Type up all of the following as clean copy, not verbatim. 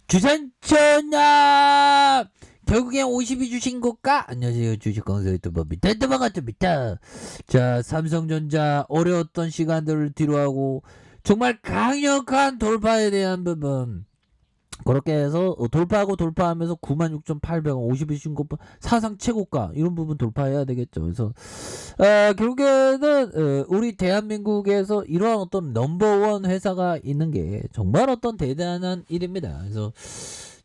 주산천하 결국엔 50이 주신 것까? 안녕하세요, 주식강사 유튜버 반갑습니다. 자, 삼성전자 어려웠던 시간들을 뒤로하고 정말 강력한 돌파에 대한 부분, 그렇게 해서 돌파하면서 96,800원 50이 신 것 사상 최고가 이런 부분 돌파해야 되겠죠. 그래서 결국에는 우리 대한민국에서 이러한 어떤 넘버원 회사가 있는 게 정말 어떤 대단한 일입니다. 그래서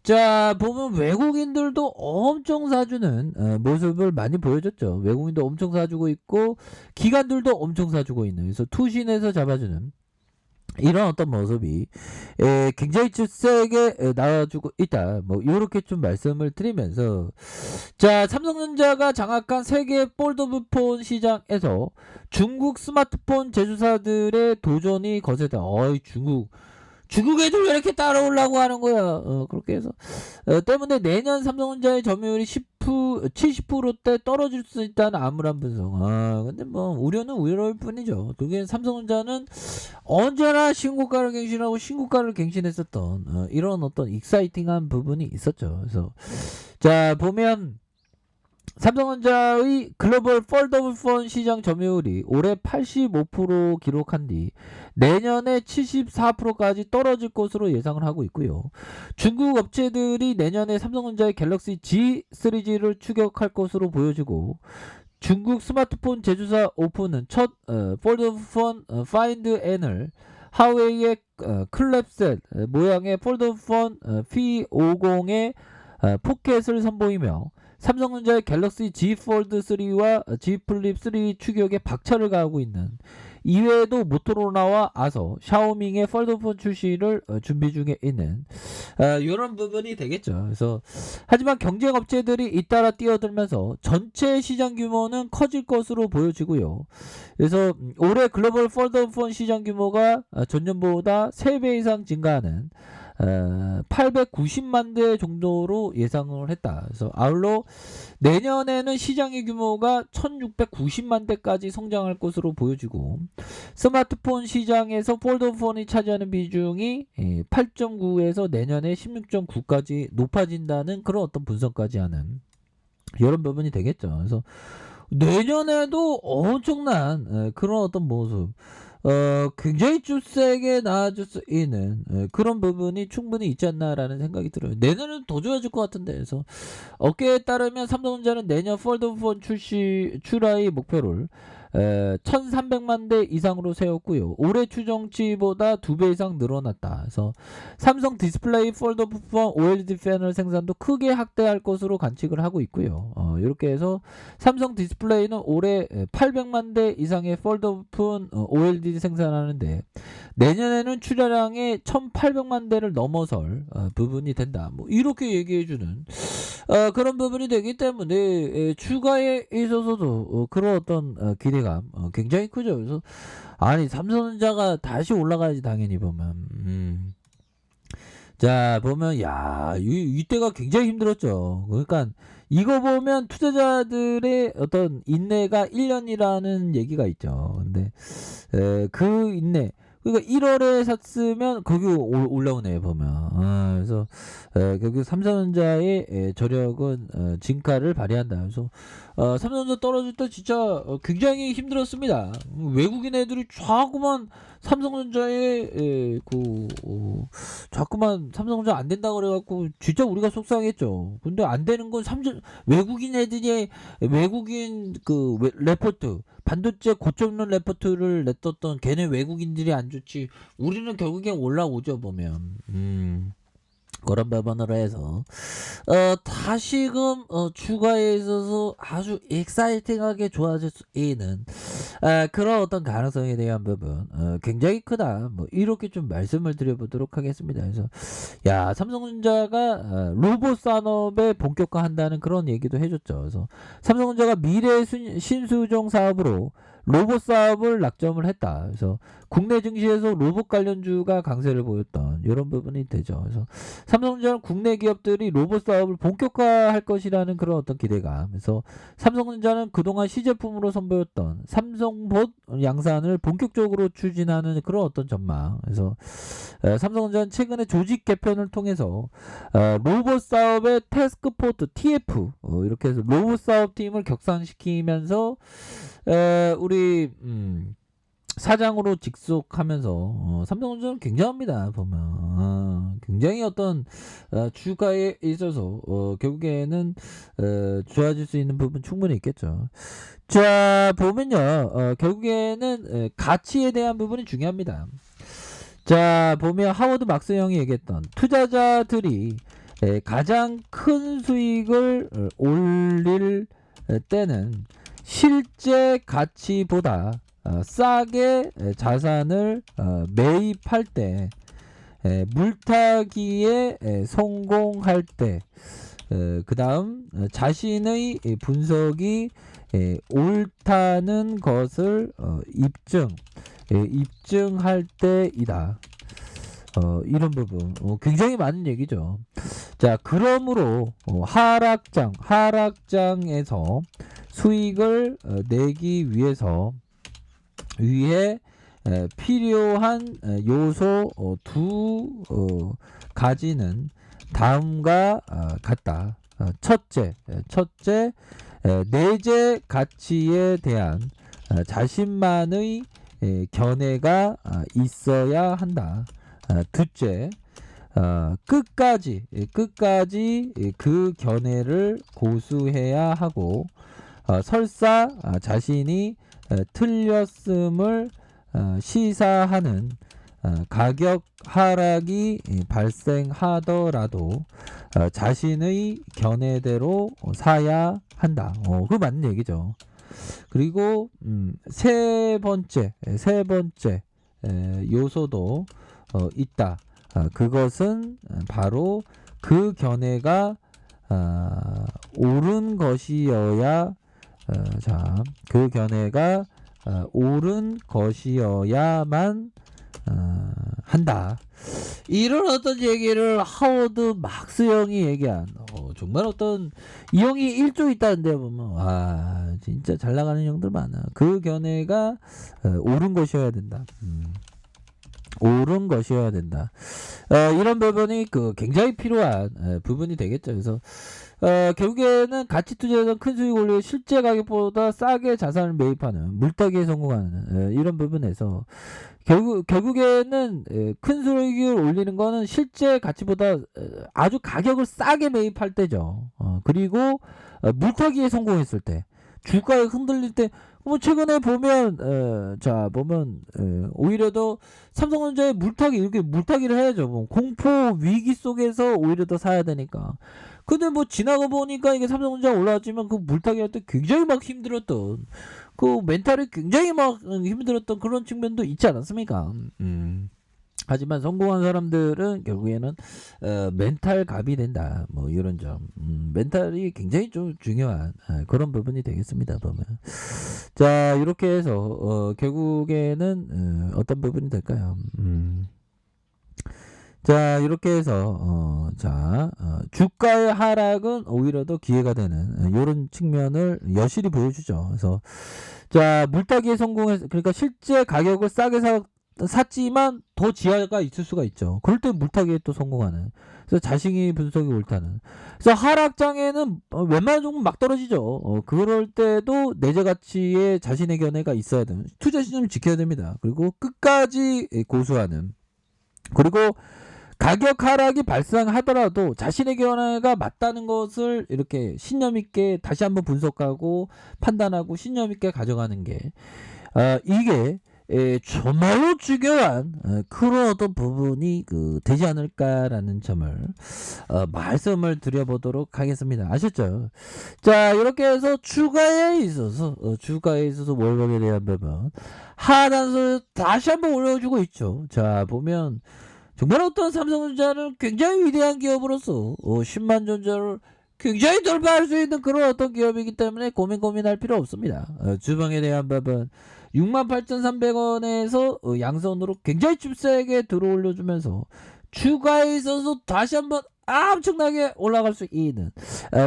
자, 보면 외국인들도 엄청 사주는 모습을 많이 보여줬죠. 외국인도 엄청 사주고 있고 기관들도 엄청 사주고 있는, 그래서 투신에서 잡아주는 이런 어떤 모습이 굉장히 좀 세게 나와주고 있다. 뭐 이렇게 좀 말씀을 드리면서, 자, 삼성전자가 장악한 세계 폴더블폰 시장에서 중국 스마트폰 제조사들의 도전이 거세다. 어이, 중국 애들 왜 이렇게 따라오려고 하는 거야. 그렇게 해서 때문에 내년 삼성전자의 점유율이 70%대 떨어질 수 있다는 암울한 분석. 근데 뭐 우려는 우려일 뿐이죠. 그게 삼성전자는 언제나 신고가를 갱신하고 신고가를 갱신했었던 이런 어떤 익사이팅한 부분이 있었죠. 그래서 자, 보면 삼성전자의 글로벌 폴더블폰 시장 점유율이 올해 85% 기록한 뒤 내년에 74%까지 떨어질 것으로 예상을 하고 있고요. 중국 업체들이 내년에 삼성전자의 갤럭시 G 시리즈를 추격할 것으로 보여지고, 중국 스마트폰 제조사 오픈은 첫 폴더폰 파인드 N을 하웨이의 클랩셋 모양의 폴더폰 P50의 포켓을 선보이며, 삼성전자의 갤럭시 Z 폴드 3와 Z 플립 3 추격에 박차를 가하고 있는, 이외에도 모토로라와 아서, 샤오밍의 폴더폰 출시를 준비 중에 있는 이런 부분이 되겠죠. 그래서 하지만 경쟁 업체들이 잇따라 뛰어들면서 전체 시장 규모는 커질 것으로 보여지고요. 그래서 올해 글로벌 폴더폰 시장 규모가 전년보다 3배 이상 증가하는 890만 대 정도로 예상을 했다. 그래서 아울러 내년에는 시장의 규모가 1690만 대까지 성장할 것으로 보여지고, 스마트폰 시장에서 폴더폰이 차지하는 비중이 8.9에서 내년에 16.9까지 높아진다는 그런 어떤 분석까지 하는 이런 부분이 되겠죠. 그래서 내년에도 엄청난 그런 어떤 모습, 굉장히 좀 세게 나아질 수 있는 그런 부분이 충분히 있지 않나라는 생각이 들어요. 내년은 더 좋아질 것 같은데. 그래서 업계에 따르면 삼성전자는 내년 폴더폰 출하의 목표를 1300만 대 이상으로 세웠고요. 올해 추정치보다 2배 이상 늘어났다. 그래서 삼성 디스플레이 폴더폰 OLED 패널 생산도 크게 확대할 것으로 관측을 하고 있고요. 이렇게 해서 삼성 디스플레이는 올해 800만 대 이상의 폴더폰 OLED 생산하는데, 내년에는 출하량의 1800만 대를 넘어설 부분이 된다. 뭐 이렇게 얘기해주는 그런 부분이 되기 때문에 추가에 있어서도 그런 어떤 기대감 굉장히 크죠. 그래서 아니, 삼성전자가 다시 올라가야지 당연히 보면. 자, 보면 이때가 굉장히 힘들었죠. 그러니까 이거 보면 투자자들의 어떤 인내가 1년이라는 얘기가 있죠. 근데 그 인내, 그러니까 1월에 샀으면 거기 올라오네 보면. 그래서 결국 삼성전자의 저력은 진가를 발휘한다. 그래서 삼성전자 떨어질 때 진짜 굉장히 힘들었습니다. 외국인 애들이 자꾸만 삼성전자에 자꾸만 삼성전자 안 된다 그래갖고 진짜 우리가 속상했죠. 근데 안 되는 건 외국인 애들이 외국인 레포트, 반도체 고점론 레포트를 냈었던 걔네 외국인들이 안 좋지, 우리는 결국엔 올라오죠 보면. 그런 부분으로 해서 다시금 추가에 있어서 아주 익사이팅하게 좋아질 수 있는 그런 어떤 가능성에 대한 부분 굉장히 크다. 뭐 이렇게 좀 말씀을 드려보도록 하겠습니다. 그래서 삼성전자가 로봇 산업에 본격화한다는 그런 얘기도 해줬죠. 그래서 삼성전자가 미래 신수종 사업으로 로봇 사업을 낙점을 했다. 그래서 국내 증시에서 로봇 관련주가 강세를 보였던 이런 부분이 되죠. 그래서 삼성전자는 국내 기업들이 로봇 사업을 본격화할 것이라는 그런 어떤 기대감. 그래서 삼성전자는 그동안 시제품으로 선보였던 삼성봇 양산을 본격적으로 추진하는 그런 어떤 전망. 그래서 삼성전자는 최근에 조직 개편을 통해서 로봇 사업의 태스크포트 TF 이렇게 해서 로봇 사업팀을 격상시키면서 우리 사장으로 직속하면서 삼성전자는 굉장합니다. 보면 굉장히 어떤 주가에 있어서 결국에는 좋아질 수 있는 부분 충분히 있겠죠. 자 보면요 결국에는 가치에 대한 부분이 중요합니다. 자 보면 하워드 막스 형이 얘기했던 투자자들이 가장 큰 수익을 올릴 때는 실제 가치보다 싸게 자산을 매입할 때 물타기에 성공할 때 그 다음 자신의 분석이 옳다는 것을 입증할 때이다. 이런 부분 굉장히 많은 얘기죠. 자 그러므로 하락장에서 수익을 내기 위해 필요한 요소 두 가지는 다음과 같다. 첫째 내재 가치에 대한 자신만의 견해가 있어야 한다. 둘째 끝까지 그 견해를 고수해야 하고 설사 자신이 틀렸음을 시사하는 가격 하락이 발생하더라도 자신의 견해대로 사야 한다. 그 맞는 얘기죠. 그리고 세 번째 요소도 있다. 그것은 바로 그 견해가 옳은 것이어야 그 견해가 옳은 것이어야만 한다. 이런 어떤 얘기를 하워드 막스 형이 얘기한 정말 어떤 이 형이 1조 있다는데 보면 진짜 잘 나가는 형들 많아. 그 견해가 옳은 것이어야 된다. 옳은 것이어야 된다. 이런 부분이 굉장히 필요한 부분이 되겠죠. 그래서 결국에는 가치 투자에서 큰 수익 올리고 실제 가격보다 싸게 자산을 매입하는 물타기에 성공하는 이런 부분에서 결국에는 큰 수익을 올리는 거는 실제 가치보다 아주 가격을 싸게 매입할 때죠. 그리고 물타기에 성공했을 때 주가가 흔들릴 때 최근에 보면 오히려 더 삼성전자의 이렇게 물타기를 해야죠. 공포 위기 속에서 오히려 더 사야 되니까. 근데 지나가 보니까 이게 삼성전자 올라왔지만 그 물타기 할 때 굉장히 막 힘들었던 멘탈이 굉장히 막 힘들었던 그런 측면도 있지 않았습니까? 하지만 성공한 사람들은 결국에는 멘탈 갑이 된다. 이런 점. 멘탈이 굉장히 좀 중요한 그런 부분이 되겠습니다. 보면. 자 이렇게 해서 결국에는 어떤 부분이 될까요? 자 이렇게 해서 주가의 하락은 오히려 더 기회가 되는 이런 측면을 여실히 보여주죠. 그래서 자 물타기에 성공해서 그러니까 실제 가격을 싸게 샀지만 더 지하가 있을 수가 있죠. 그럴 때 물타기에 또 성공하는. 그래서 자신이 분석이 옳다는. 그래서 하락장에는 웬만한 종목 막 떨어지죠. 그럴 때도 내재 가치에 자신의 견해가 있어야 되는. 투자 신념을 지켜야 됩니다. 그리고 끝까지 고수하는. 그리고 가격 하락이 발생하더라도 자신의 견해가 맞다는 것을 이렇게 신념 있게 다시 한번 분석하고 판단하고 신념 있게 가져가는 게 이게 정말로 중요한 그런 어떤 부분이 되지 않을까라는 점을 말씀을 드려보도록 하겠습니다. 아셨죠? 자 이렇게 해서 주가에 있어서 월봉에 대한 부분 하단선에서 다시 한번 올려주고 있죠. 자 보면 정말 어떤 삼성전자는 굉장히 위대한 기업으로서 10만 전자를 굉장히 돌파할 수 있는 그런 어떤 기업이기 때문에 고민할 필요 없습니다. 주봉에 대한 부분 68,300원에서 양선으로 굉장히 좀 세게 들어올려주면서 주가에 있어서 다시 한번 엄청나게 올라갈 수 있는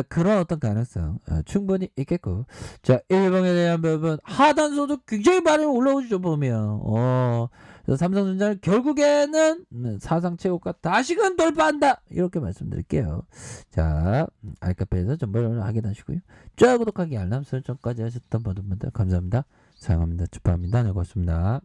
그런 어떤 가능성 충분히 있겠고, 자, 일봉에 대한 부분 하단소도 굉장히 많이 올라오죠 보면. 그래서 삼성전자는 결국에는 사상 최고가 다시금 돌파한다 이렇게 말씀드릴게요. 자, 알카페에서 정보를 확인하시고요. 좋아요, 구독하기, 알람 설정까지 하셨던 모든 분들 감사합니다. 사랑합니다. 축하합니다. 네, 고맙습니다.